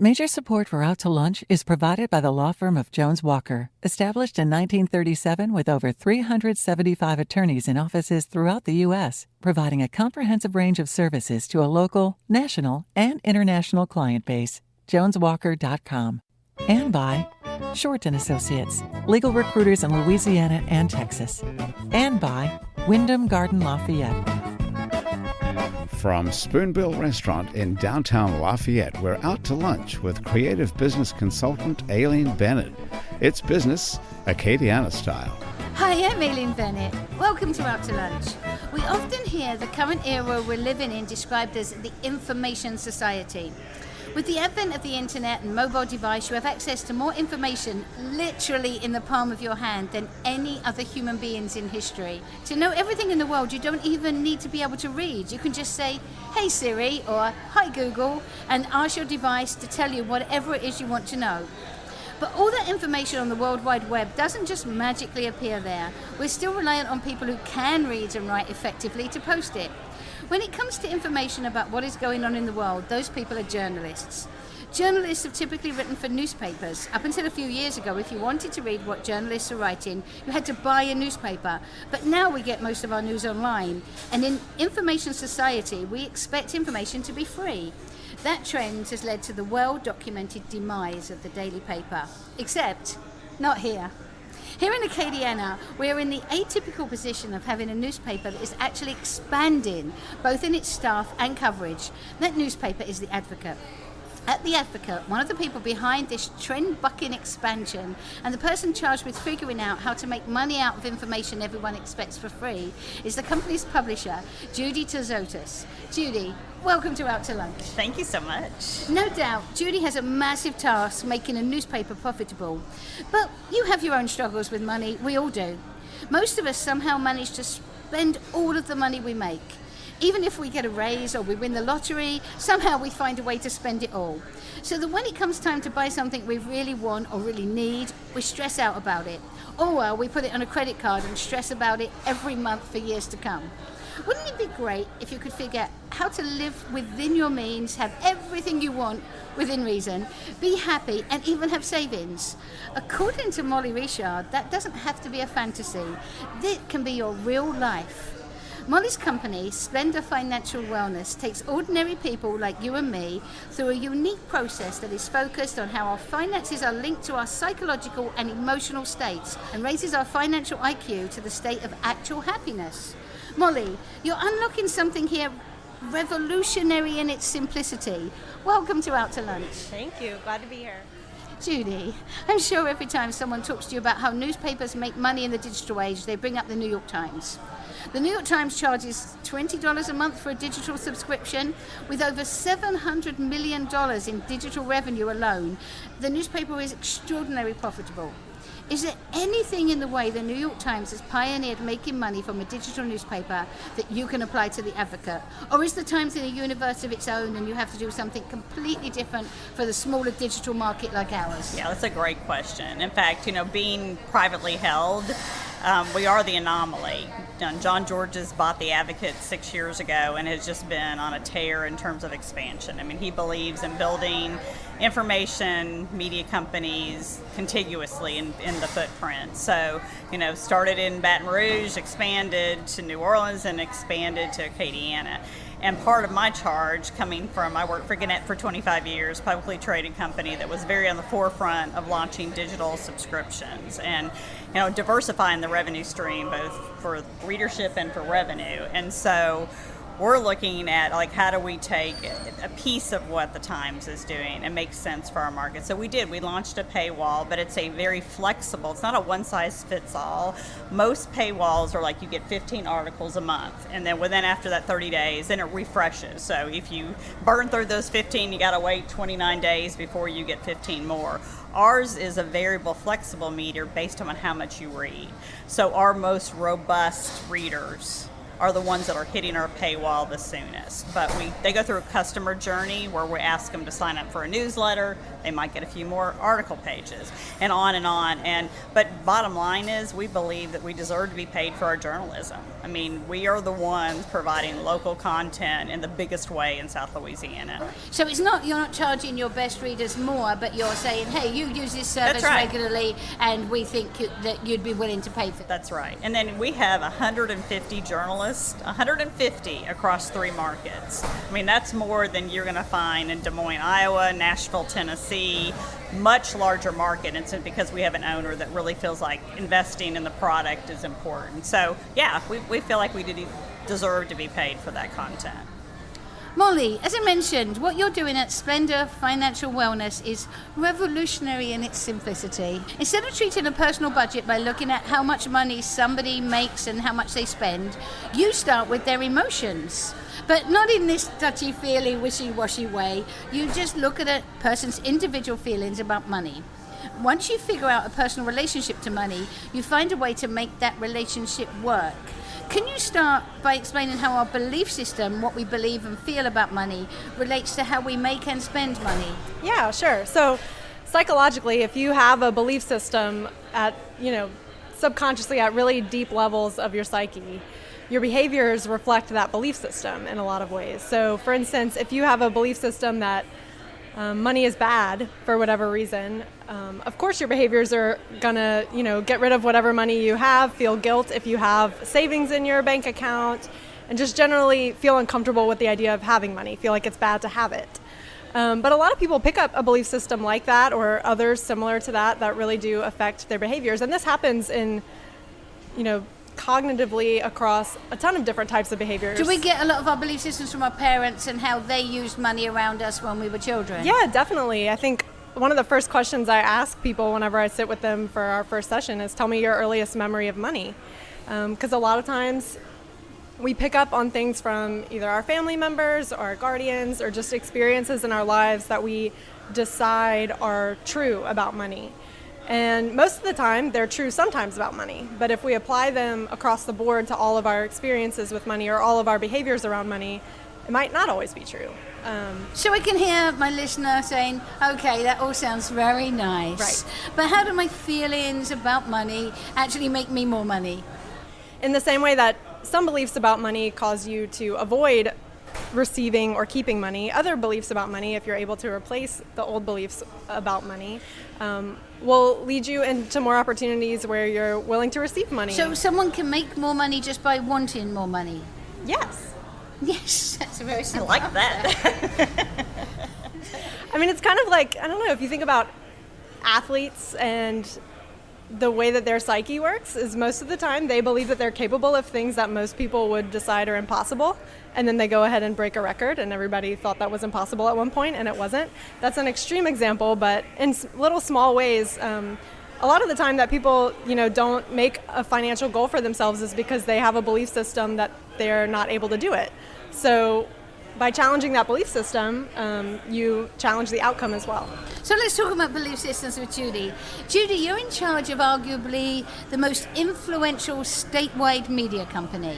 Major support for Out to Lunch is provided by the law firm of Jones Walker, established in 1937 with over 375 attorneys in offices throughout the U.S., providing a comprehensive range of services to a local, national, and international client base. JonesWalker.com. And by Shorten Associates, legal recruiters in Louisiana and Texas. And by Wyndham Garden Lafayette. From Spoonbill Restaurant in downtown Lafayette, we're out to lunch with creative business consultant Aileen Bennett. It's business Acadiana style. Hi, I'm Aileen Bennett. Welcome to Out to Lunch. We often hear the current era we're living in described as the information society. With the advent of the internet and mobile device, you have access to more information literally in the palm of your hand than any other human beings in history. To know everything in the world, you don't even need to be able to read. You can just say, "Hey Siri," or "Hi Google," and ask your device to tell you whatever it is you want to know. But all that information on the World Wide Web doesn't just magically appear there. We're still reliant on people who can read and write effectively to post it. When it comes to information about what is going on in the world, those people are journalists. Journalists have typically written for newspapers. Up until a few years ago, if you wanted to read what journalists are writing, you had to buy a newspaper. But now we get most of our news online. And in information society, we expect information to be free. That trend has led to the well-documented demise of the daily paper. Except, not here. Here in Acadiana, we're in the atypical position of having a newspaper that is actually expanding, both in its staff and coverage. That newspaper is The Advocate. At The Advocate, one of the people behind this trend-bucking expansion and the person charged with figuring out how to make money out of information everyone expects for free is the company's publisher, Judi Terzotis. Judi, welcome to Out to Lunch. Thank you so much. No doubt, Judi has a massive task making a newspaper profitable. But you have your own struggles with money, we all do. Most of us somehow manage to spend all of the money we make. Even if we get a raise or we win the lottery, somehow we find a way to spend it all. So that when it comes time to buy something we really want or really need, we stress out about it. Or we put it on a credit card and stress about it every month for years to come. Wouldn't it be great if you could figure out how to live within your means, have everything you want within reason, be happy, and even have savings? According to Molly Richard, that doesn't have to be a fantasy. That can be your real life. Molly's company, Splendor Financial Wellness, takes ordinary people like you and me through a unique process that is focused on how our finances are linked to our psychological and emotional states and raises our financial IQ to the state of actual happiness. Molly, you're unlocking something here revolutionary in its simplicity. Welcome to Out to Lunch. Thank you. Glad to be here. Judi, I'm sure every time someone talks to you about how newspapers make money in the digital age, they bring up the New York Times. The New York Times charges $20 a month for a digital subscription. With over $700 million in digital revenue alone, the newspaper is extraordinarily profitable. Is there anything in the way the New York Times has pioneered making money from a digital newspaper that you can apply to The Advocate? Or is the Times in a universe of its own and you have to do something completely different for the smaller digital market like ours? Yeah, that's a great question. In fact, being privately held, we are the anomaly. John Georges bought The Advocate 6 years ago and has just been on a tear in terms of expansion. I mean, he believes in building information media companies contiguously in the footprint. So, started in Baton Rouge, expanded to New Orleans, and expanded to Acadiana. And part of my charge I worked for Gannett for 25 years, publicly traded company that was very on the forefront of launching digital subscriptions and, diversifying the revenue stream both for readership and for revenue. And so we're looking at how do we take a piece of what the Times is doing and make sense for our market. So we launched a paywall, but it's a very flexible, it's not a one size fits all. Most paywalls are you get 15 articles a month, and then after that 30 days, then it refreshes. So if you burn through those 15, you gotta wait 29 days before you get 15 more. Ours is a variable, flexible meter based on how much you read. So our most robust readers are the ones that are hitting our paywall the soonest. But they go through a customer journey where we ask them to sign up for a newsletter. They might get a few more article pages, and on and on. But bottom line is, we believe that we deserve to be paid for our journalism. I mean, we are the ones providing local content in the biggest way in South Louisiana. So it's not, you're not charging your best readers more, but you're saying, hey, you use this service regularly, and we think that you'd be willing to pay for it. That's right. And then we have 150 journalists, 150 across 3 markets. I mean, that's more than you're going to find in Des Moines, Iowa, Nashville, Tennessee, much larger market. And so because we have an owner that really feels like investing in the product is important. So, yeah, we feel like we deserve to be paid for that content. Molly, as I mentioned, what you're doing at Splendor Financial Wellness is revolutionary in its simplicity. Instead of treating a personal budget by looking at how much money somebody makes and how much they spend, you start with their emotions. But not in this touchy-feely, wishy-washy way. You just look at a person's individual feelings about money. Once you figure out a personal relationship to money, you find a way to make that relationship work. Can you start by explaining how our belief system, what we believe and feel about money, relates to how we make and spend money? Yeah, sure. So psychologically, if you have a belief system at, subconsciously at really deep levels of your psyche, your behaviors reflect that belief system in a lot of ways. So for instance, if you have a belief system that money is bad for whatever reason, of course your behaviors are gonna, get rid of whatever money you have, feel guilt if you have savings in your bank account, and just generally feel uncomfortable with the idea of having money, feel like it's bad to have it. But a lot of people pick up a belief system like that or others similar to that really do affect their behaviors. And this happens in, cognitively across a ton of different types of behaviors. Do we get a lot of our belief systems from our parents and how they used money around us when we were children? Yeah, definitely. I think one of the first questions I ask people whenever I sit with them for our first session is, tell me your earliest memory of money. Because a lot of times we pick up on things from either our family members or our guardians or just experiences in our lives that we decide are true about money. And most of the time, they're true sometimes about money. But if we apply them across the board to all of our experiences with money or all of our behaviors around money, it might not always be true. So I can hear my listener saying, okay, that all sounds very nice. Right. But how do my feelings about money actually make me more money? In the same way that some beliefs about money cause you to avoid receiving or keeping money, other beliefs about money, if you're able to replace the old beliefs about money, will lead you into more opportunities where you're willing to receive money. So someone can make more money just by wanting more money? Yes. Yes, that's a very simple. I like that. I mean, it's kind of like, I don't know, if you think about athletes and the way that their psyche works is most of the time they believe that they're capable of things that most people would decide are impossible, and then they go ahead and break a record, and everybody thought that was impossible at one point, and it wasn't. That's an extreme example, but in little small ways, a lot of the time that people, don't make a financial goal for themselves is because they have a belief system that they're not able to do it. So by challenging that belief system, you challenge the outcome as well. So let's talk about belief systems with Judi. Judi, you're in charge of arguably the most influential statewide media company.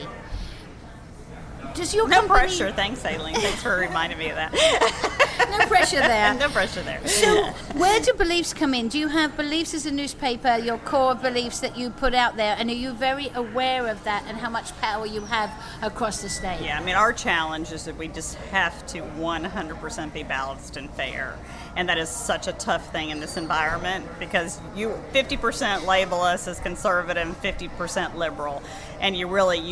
Does your No company... pressure. Thanks, Aileen. Thanks for reminding me of that. No pressure there. No pressure there. So where do beliefs come in? Do you have beliefs as a newspaper, your core beliefs that you put out there, and are you very aware of that and how much power you have across the state? Yeah, I mean, our challenge is that we just have to 100% be balanced and fair. And that is such a tough thing in this environment because you 50% label us as conservative and 50% liberal. And you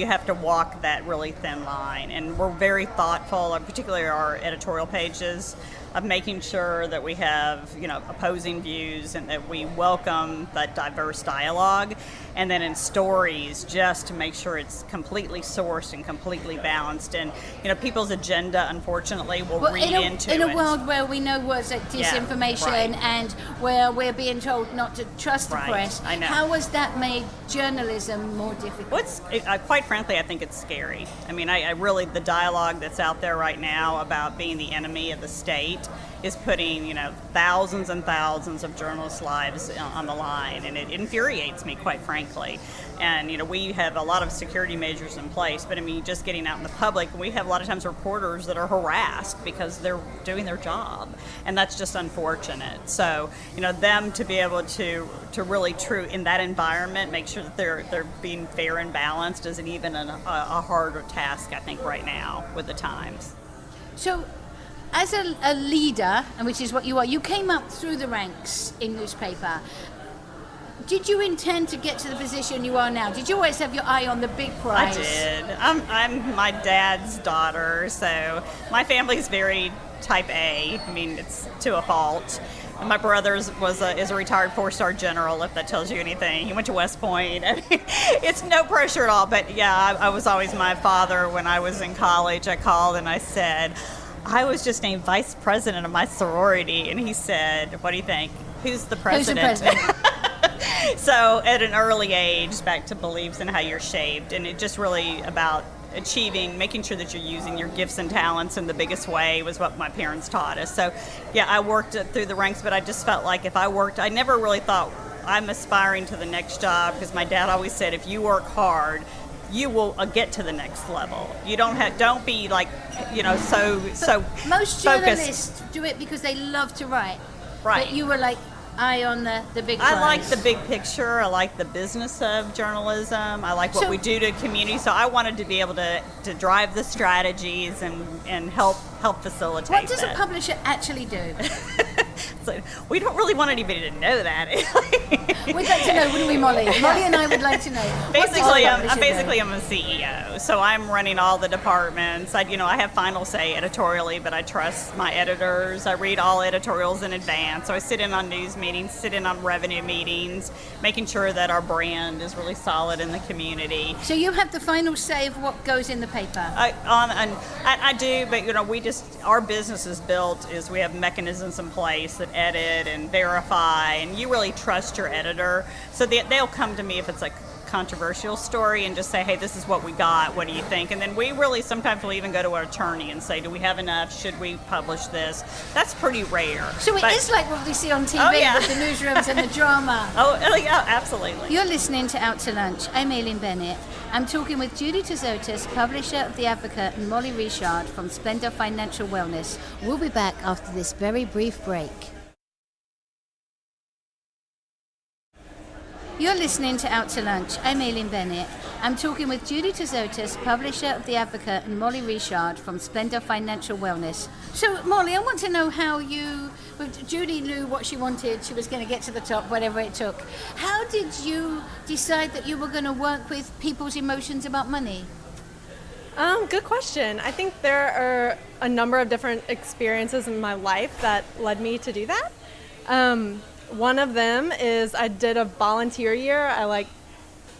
have to walk that really thin line. And we're very thoughtful, particularly our editorial pages, of making sure that we have, opposing views and that we welcome that diverse dialogue. And then in stories, just to make sure it's completely sourced and completely balanced. And, people's agenda, unfortunately, will read into it. In a world where we know words like disinformation and where we're being told not to trust the press, I know. How has that made journalism more difficult? Quite frankly, I think it's scary. I mean, I really, the dialogue that's out there right now about being the enemy of the state is putting, thousands and thousands of journalists' lives on the line, and it infuriates me, quite frankly. And, we have a lot of security measures in place, but just getting out in the public, we have a lot of times reporters that are harassed because they're doing their job, and that's just unfortunate. So, them to be able to really in that environment, make sure that they're being fair and balanced is even a harder task, I think, right now with the times. So, as a leader, and which is what you are, you came up through the ranks in newspaper. Did you intend to get to the position you are now? Did you always have your eye on the big prize? I did. I'm my dad's daughter, so my family's very type A. It's to a fault. My brother is a retired 4-star general, if that tells you anything. He went to West Point. It's no pressure at all. But yeah, I was always my father. When I was in college, I called and I said, I was just named vice president of my sorority. And he said, what do you think? Who's the president? Who's the president? So at an early age, back to beliefs and how you're shaped. And it just really about making sure that you're using your gifts and talents in the biggest way was what my parents taught us. So yeah, I worked through the ranks, but I just felt like if I worked, I never really thought I'm aspiring to the next job, because my dad always said, if you work hard, you will get to the next level. You don't be like, so most focused. journalists do it because they love to write. Right. But you were like, eye on the big prize. I like the big picture. I like the business of journalism. I like what we do to community. So I wanted to be able to drive the strategies and help facilitate that. What does a publisher actually do? So we don't really want anybody to know that. We'd like to know, wouldn't we, Molly? Molly and I would like to know. Basically, I'm a CEO, so I'm running all the departments. I have final say editorially, but I trust my editors. I read all editorials in advance, so I sit in on news meetings, sit in on revenue meetings, making sure that our brand is really solid in the community. So you have the final say of what goes in the paper. I do, but our business is built is we have mechanisms in place that edit and verify, and you really trust your editor. So they'll come to me if it's a controversial story and just say, hey, this is what we got, what do you think? And then we really sometimes will even go to our attorney and say, do we have enough? Should we publish this? That's pretty rare. So it is like what we see on TV with the newsrooms and the drama. Oh, yeah, absolutely. You're listening to Out to Lunch. I'm Aileen Bennett. I'm talking with Judi Terzotis, publisher of The Advocate, and Molly Richard from Splendor Financial Wellness. We'll be back after this very brief break. You're listening to Out to Lunch. I'm Aileen Bennett. I'm talking with Judi Terzotis, publisher of The Advocate, and Molly Richard from Splendor Financial Wellness. So, Molly, I want to know how Judi knew what she wanted. She was going to get to the top, whatever it took. How did you decide that you were going to work with people's emotions about money? Good question. I think there are a number of different experiences in my life that led me to do that. One of them is I did a volunteer year. I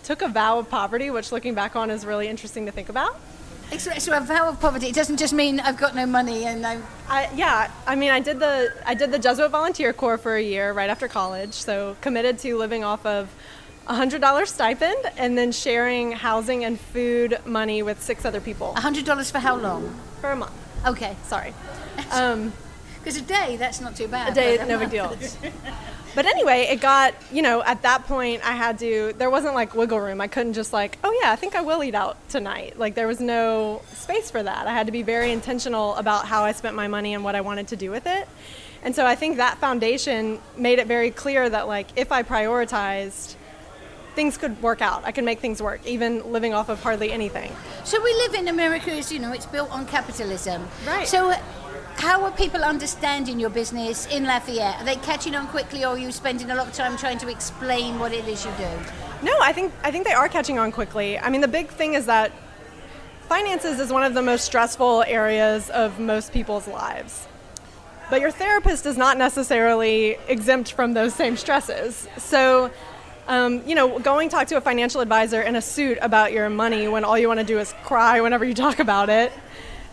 took a vow of poverty, which looking back on is really interesting to think about. So a vow of poverty, it doesn't just mean I've got no money and I did the Jesuit Volunteer Corps for a year right after college, so committed to living off of $100 stipend and then sharing housing and food money with 6 other people. $100 for how long? For a month. Okay. Sorry. Because a day, that's not too bad. A day, no big deal. But anyway, it got, at that point there wasn't wiggle room. I couldn't just I think I will eat out tonight. There was no space for that. I had to be very intentional about how I spent my money and what I wanted to do with it. And so I think that foundation made it very clear that if I prioritized, things could work out. I could make things work, even living off of hardly anything. So we live in America, as you know, it's built on capitalism. Right. So how are people understanding your business in Lafayette? Are they catching on quickly, or are you spending a lot of time trying to explain what it is you do? No, I think they are catching on quickly. I mean, the big thing is that finances is one of the most stressful areas of most people's lives. But your therapist is not necessarily exempt from those same stresses. So, going talk to a financial advisor in a suit about your money when all you want to do is cry whenever you talk about it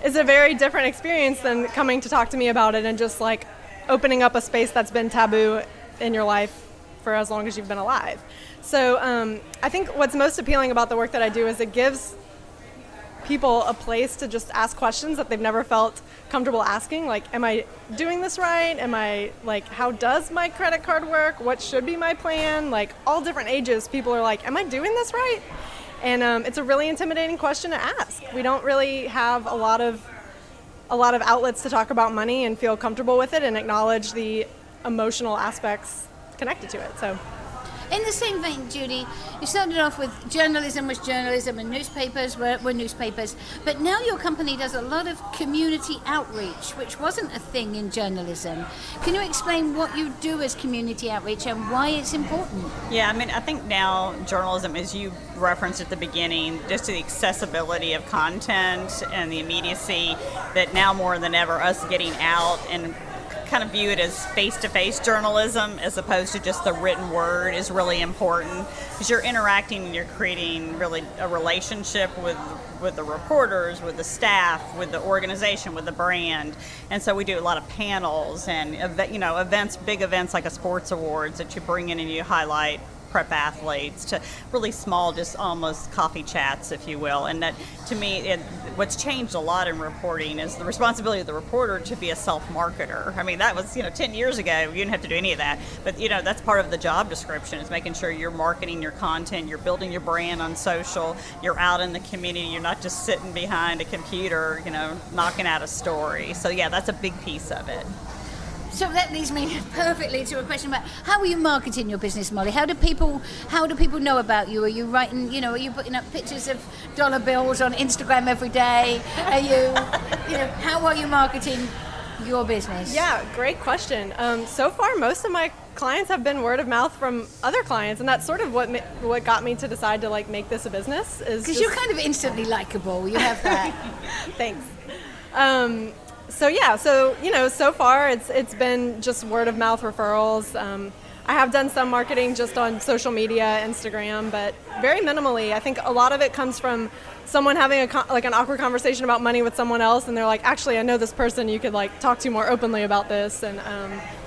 is a very different experience than coming to talk to me about it and just opening up a space that's been taboo in your life for as long as you've been alive. So I think what's most appealing about the work that I do is it gives people a place to just ask questions that they've never felt comfortable asking. Like, am I doing this right? Am I, like, how does my credit card work? What should be my plan? Like, all different ages, people are like, am I doing this right? And it's a really intimidating question to ask. We don't really have a lot of outlets to talk about money and feel comfortable with it and acknowledge the emotional aspects connected to it. So, in the same vein, Judi, you started off with journalism was journalism and newspapers were newspapers, but now your company does a lot of community outreach, which wasn't a thing in journalism. Can you explain what you do as community outreach and why it's important? Yeah, I mean, I think now journalism, as you referenced at the beginning, just to the accessibility of content and the immediacy that now more than ever us getting out and kind of view it as face-to-face journalism as opposed to just the written word is really important, because you're interacting and you're creating really a relationship with the reporters, with the staff, with the organization, with the brand. And so we do a lot of panels and events, big events like a sports awards that you bring in and you highlight prep athletes, to really small, just almost coffee chats, if you will. And that, to me, what's changed a lot in reporting is the responsibility of the reporter to be a self-marketer. I mean, that was, 10 years ago, you didn't have to do any of that. But, that's part of the job description, is making sure you're marketing your content, you're building your brand on social, you're out in the community, you're not just sitting behind a computer, knocking out a story. So, yeah, that's a big piece of it. So that leads me perfectly to a question about how are you marketing your business, Molly? How do people know about you? Are you writing, are you putting up pictures of dollar bills on Instagram every day? Are you, how are you marketing your business? Yeah, great question. So far, most of my clients have been word of mouth from other clients, and that's sort of what got me to decide to make this a business. Is because you're kind of instantly likable. You have that. Thanks. So far it's been just word of mouth referrals. I have done some marketing just on social media, Instagram, but very minimally. I think a lot of it comes from someone having an awkward conversation about money with someone else, and they're like, actually, I know this person you could talk to more openly about this. And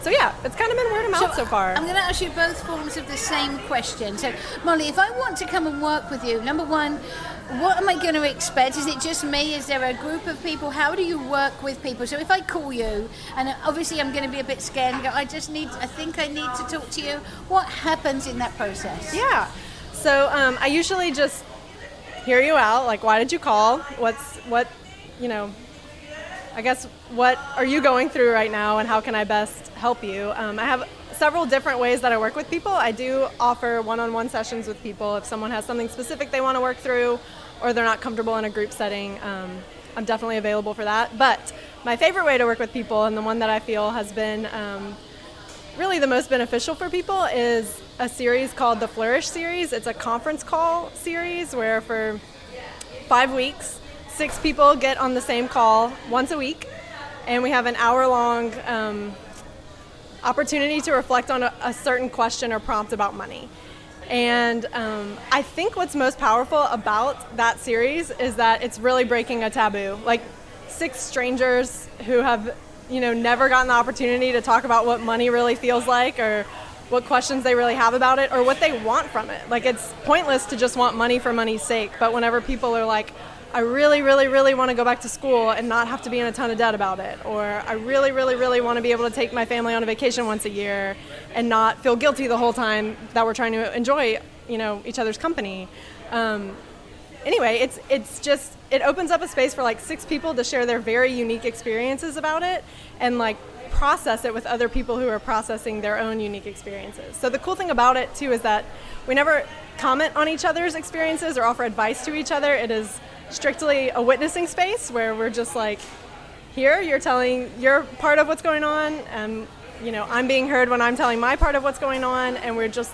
it's kind of been word of mouth so far. I'm going to ask you both forms of the same question. So, Molly, if I want to come and work with you, number one, what am I going to expect? Is it just me? Is there a group of people? How do you work with people? So if I call you, and obviously I'm going to be a bit scared and go, I think I need to talk to you. What happens in that process? Yeah. So I usually just hear you out. Like, why did you call? What are you going through right now, and how can I best help you? I have several different ways that I work with people. I do offer one-on-one sessions with people. If someone has something specific they want to work through, or they're not comfortable in a group setting, I'm definitely available for that. But my favorite way to work with people, and the one that I feel has been really the most beneficial for people, is a series called the Flourish series. It's a conference call series where for 5 weeks, 6 people get on the same call once a week, and we have an hour-long opportunity to reflect on a certain question or prompt about money. And I think what's most powerful about that series is that it's really breaking a taboo. 6 strangers who have never gotten the opportunity to talk about what money really feels like, or what questions they really have about it, or what they want from it. It's pointless to just want money for money's sake, but whenever people are like, I really, really, really want to go back to school and not have to be in a ton of debt about it, or I really, really, really want to be able to take my family on a vacation once a year and not feel guilty the whole time that we're trying to enjoy, each other's company. Anyway, it opens up a space for 6 people to share their very unique experiences about it, and process it with other people who are processing their own unique experiences. So the cool thing about it too is that we never comment on each other's experiences or offer advice to each other. It is strictly a witnessing space where we're just here, you're part of what's going on, and I'm being heard when I'm telling my part of what's going on, and we're just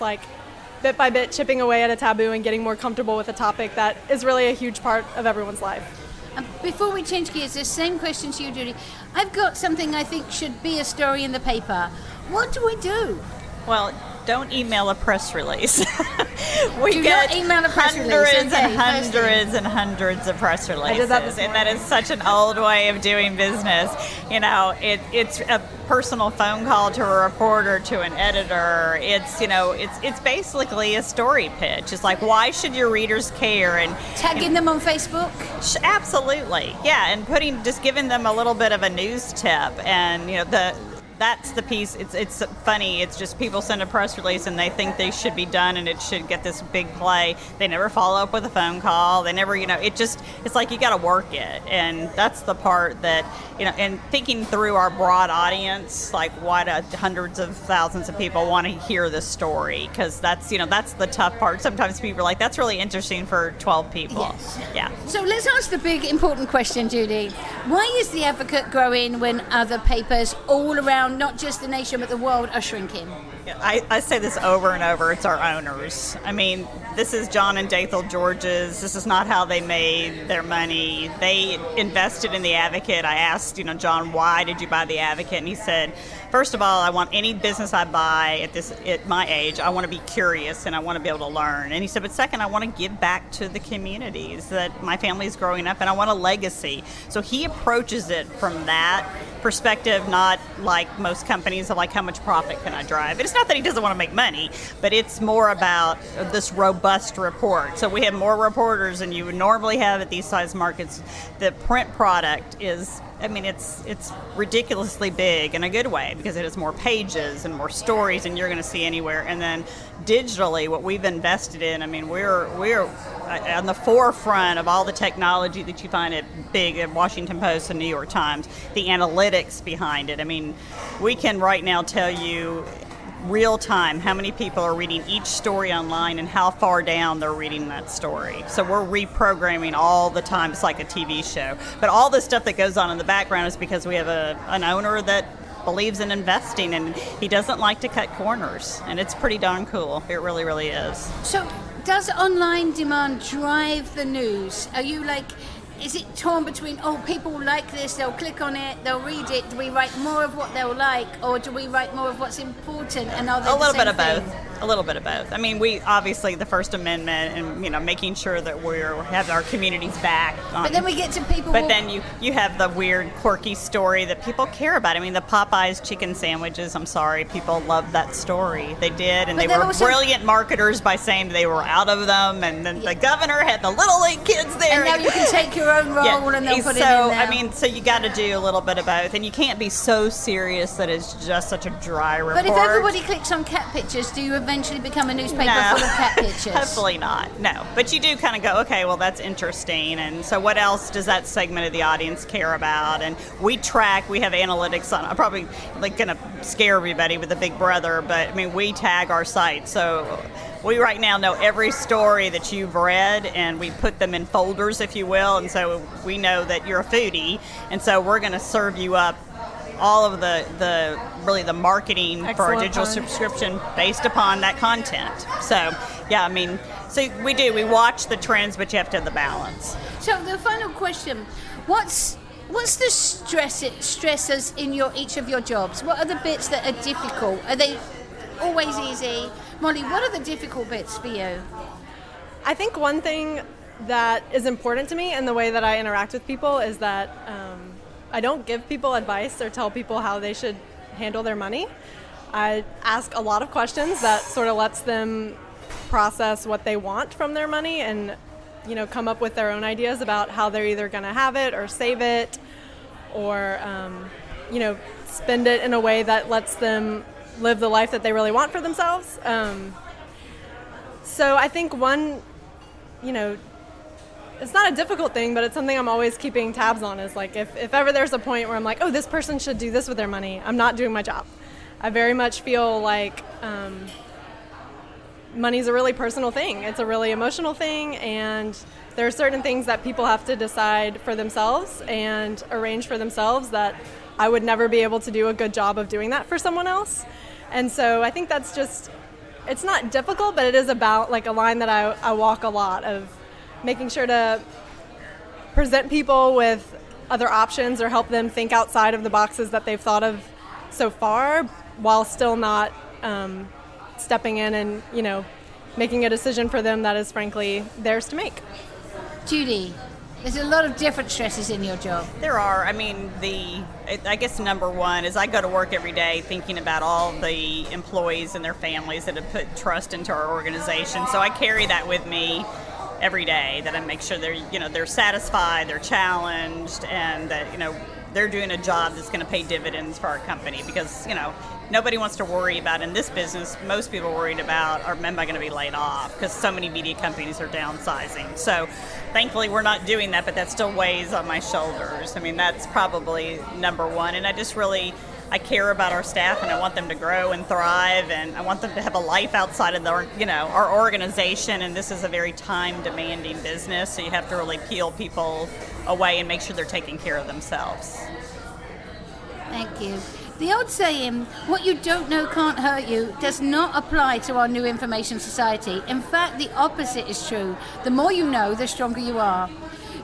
bit by bit chipping away at a taboo and getting more comfortable with a topic that is really a huge part of everyone's life. Before we change gears, the same question to you, Judi. I've got something I think should be a story in the paper. What do we do? Well, don't email a press release. We Do get not email a press release. hundreds Okay, and hundreds and hundreds of press releases. I did that this and that is such an old way of doing business. It's personal phone call to a reporter, to an editor. It's, it's basically a story pitch. It's like, why should your readers care? And tagging them on Facebook? Absolutely, yeah, and just giving them a little bit of a news tip, and that's the piece. It's funny. It's just people send a press release and they think they should be done and it should get this big play. They never follow up with a phone call. They never, it's like you got to work it. And that's the part that, and thinking through our broad audience, like why do hundreds of thousands of people want to hear this story? Because that's the tough part. Sometimes people are like, that's really interesting for 12 people. Yes. Yeah. So let's ask the big important question, Judi. Why is the Advocate growing when other papers all around, not just the nation but the world, are shrinking? I say this over and over. It's our owners. I mean, this is John and Dathel George's. This is not how they made their money. They invested in the Advocate. I asked, John, why did you buy the Advocate? And he said, first of all, I want any business I buy at my age, I want to be curious and I want to be able to learn. And he said, but second, I want to give back to the communities that my family is growing up, and I want a legacy. So he approaches it from that perspective, not like most companies of like, how much profit can I drive? It's not that he doesn't want to make money, but it's more about this robust report. So we have more reporters than you would normally have at these size markets. The print product is, it's ridiculously big in a good way because it has more pages and more stories than you're going to see anywhere. And then digitally, what we've invested in, we're on the forefront of all the technology that you find at Washington Post and New York Times, the analytics behind it. We can right now tell you real time how many people are reading each story online and how far down they're reading that story. So we're reprogramming all the time. It's like a TV show. But all the stuff that goes on in the background is because we have an owner that believes in investing, and he doesn't like to cut corners. And it's pretty darn cool. It really, really is. So does online demand drive the news? Are you is it torn between, people like this, they'll click on it, they'll read it, do we write more of what they'll like, or do we write more of what's important? And are they a little bit of thing? both. A little bit of both. We obviously, the First Amendment and making sure that we have our communities back. But then we get to people. But then you have the weird, quirky story that people care about. The Popeyes chicken sandwiches. I'm sorry, people loved that story. They did, and but they were also brilliant marketers by saying they were out of them, and then the governor had the Little League kids there. And now you can take your own role and they'll put it in there. So you got to do a little bit of both, and you can't be so serious that it's just such a dry report. But if everybody clicks on cat pictures, do you eventually become a newspaper full of cat pictures? Hopefully not. No, but you do kind of go, okay, well, that's interesting, and so what else does that segment of the audience care about? And we have analytics on. I'm probably going to scare everybody with a big brother, but we tag our site, so we right now know every story that you've read, and we put them in folders, if you will, and so we know that you're a foodie, and so we're going to serve you up all of the marketing for our digital subscription based upon that content. So, yeah, so we watch the trends, but you have to have the balance. So the final question, what's the stressors in each of your jobs? What are the bits that are difficult? Are they always easy? Molly, what are the difficult bits for you? I think one thing that is important to me in the way that I interact with people is that I don't give people advice or tell people how they should handle their money. I ask a lot of questions that sort of lets them process what they want from their money and, come up with their own ideas about how they're either going to have it or save it or, spend it in a way that lets them live the life that they really want for themselves. So I think one, it's not a difficult thing, but it's something I'm always keeping tabs on is like if ever there's a point where I'm like, this person should do this with their money, I'm not doing my job. I very much feel like money's a really personal thing. It's a really emotional thing, and there are certain things that people have to decide for themselves and arrange for themselves that I would never be able to do a good job of doing that for someone else. And so I think that's just, it's not difficult, but it is about like a line that I walk a lot of making sure to present people with other options or help them think outside of the boxes that they've thought of so far while still not stepping in and, making a decision for them that is frankly theirs to make. Judi, There's a lot of different stresses in your job. There are. I mean, I guess number one is I go to work every day thinking about all the employees and their families that have put trust into our organization. So I carry that with me every day, that I make sure they're satisfied, they're challenged, and that, they're doing a job that's going to pay dividends for our company, because, nobody wants to worry about, in this business, most people are worried about, am I going to be laid off? Because so many media companies are downsizing. So thankfully we're not doing that, but that still weighs on my shoulders. I mean, that's probably number one. And I care about our staff, and I want them to grow and thrive, and I want them to have a life outside of our organization. And this is a very time-demanding business, so you have to really peel people away and make sure they're taking care of themselves. Thank you. The old saying, what you don't know can't hurt you, does not apply to our new information society. In fact, the opposite is true. The more you know, the stronger you are.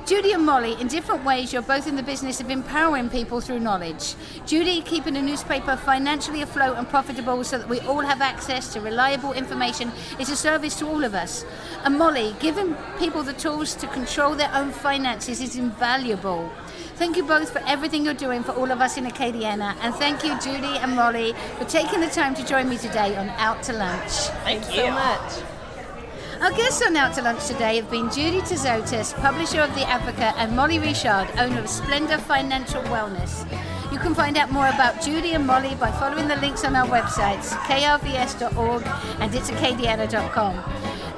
Judi and Molly, in different ways, you're both in the business of empowering people through knowledge. Judi, keeping a newspaper financially afloat and profitable so that we all have access to reliable information, is a service to all of us. And Molly, giving people the tools to control their own finances is invaluable. Thank you both for everything you're doing for all of us in Acadiana, and thank you, Judi and Molly, for taking the time to join me today on Out to Lunch. Thank you so much. Our guests on Out to Lunch today have been Judi Terzotis, publisher of The Advocate, and Molly Richard, owner of Splendor Financial Wellness. You can find out more about Judi and Molly by following the links on our websites, krvs.org and itsacadiana.com.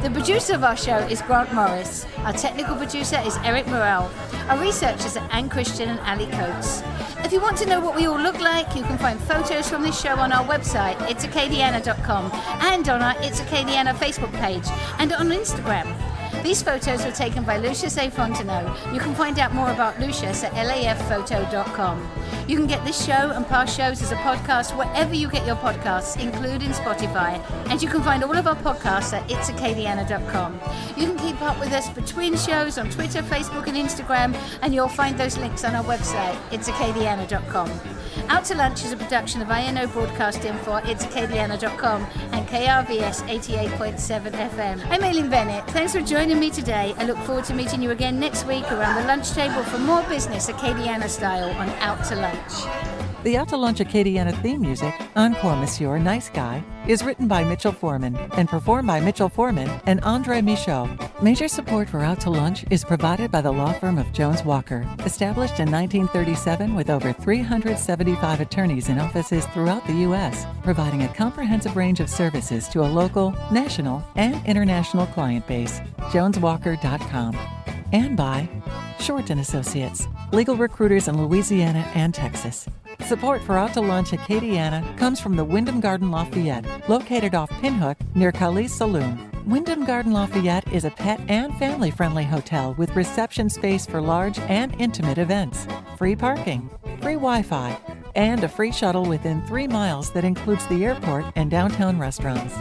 The producer of our show is Grant Morris. Our technical producer is Eric Morrell. Our researchers are Anne Christian and Ali Coates. If you want to know what we all look like, you can find photos from this show on our website, itsacadiana.com, and on our It's Acadiana Facebook page, and on Instagram. These photos were taken by Lucius A. Fontenot. You can find out more about Lucius at lafphoto.com. You can get this show and past shows as a podcast wherever you get your podcasts, including Spotify. And you can find all of our podcasts at itsacadiana.com. You can keep up with us between shows on Twitter, Facebook, and Instagram, and you'll find those links on our website, itsacadiana.com. Out to Lunch is a production of INO Broadcasting for itsacadiana.com and KRVS 88.7 FM. I'm Aileen Bennett. Thanks for joining me today. I look forward to meeting you again next week around the lunch table for more business Acadiana style on Out to Lunch. The Out to Lunch Acadiana theme music, Encore Monsieur Nice Guy, is written by Mitchell Foreman and performed by Mitchell Foreman and Andre Michaud. Major support for Out to Lunch is provided by the law firm of Jones Walker, established in 1937 with over 375 attorneys in offices throughout the U.S., providing a comprehensive range of services to a local, national, and international client base. JonesWalker.com. And by Short & Associates, legal recruiters in Louisiana and Texas. Support for Out to Lunch Acadiana comes from the Wyndham Garden Lafayette, located off Pinhook near Khalees Saloon. Wyndham Garden Lafayette is a pet and family-friendly hotel with reception space for large and intimate events, free parking, free Wi-Fi, and a free shuttle within 3 miles that includes the airport and downtown restaurants.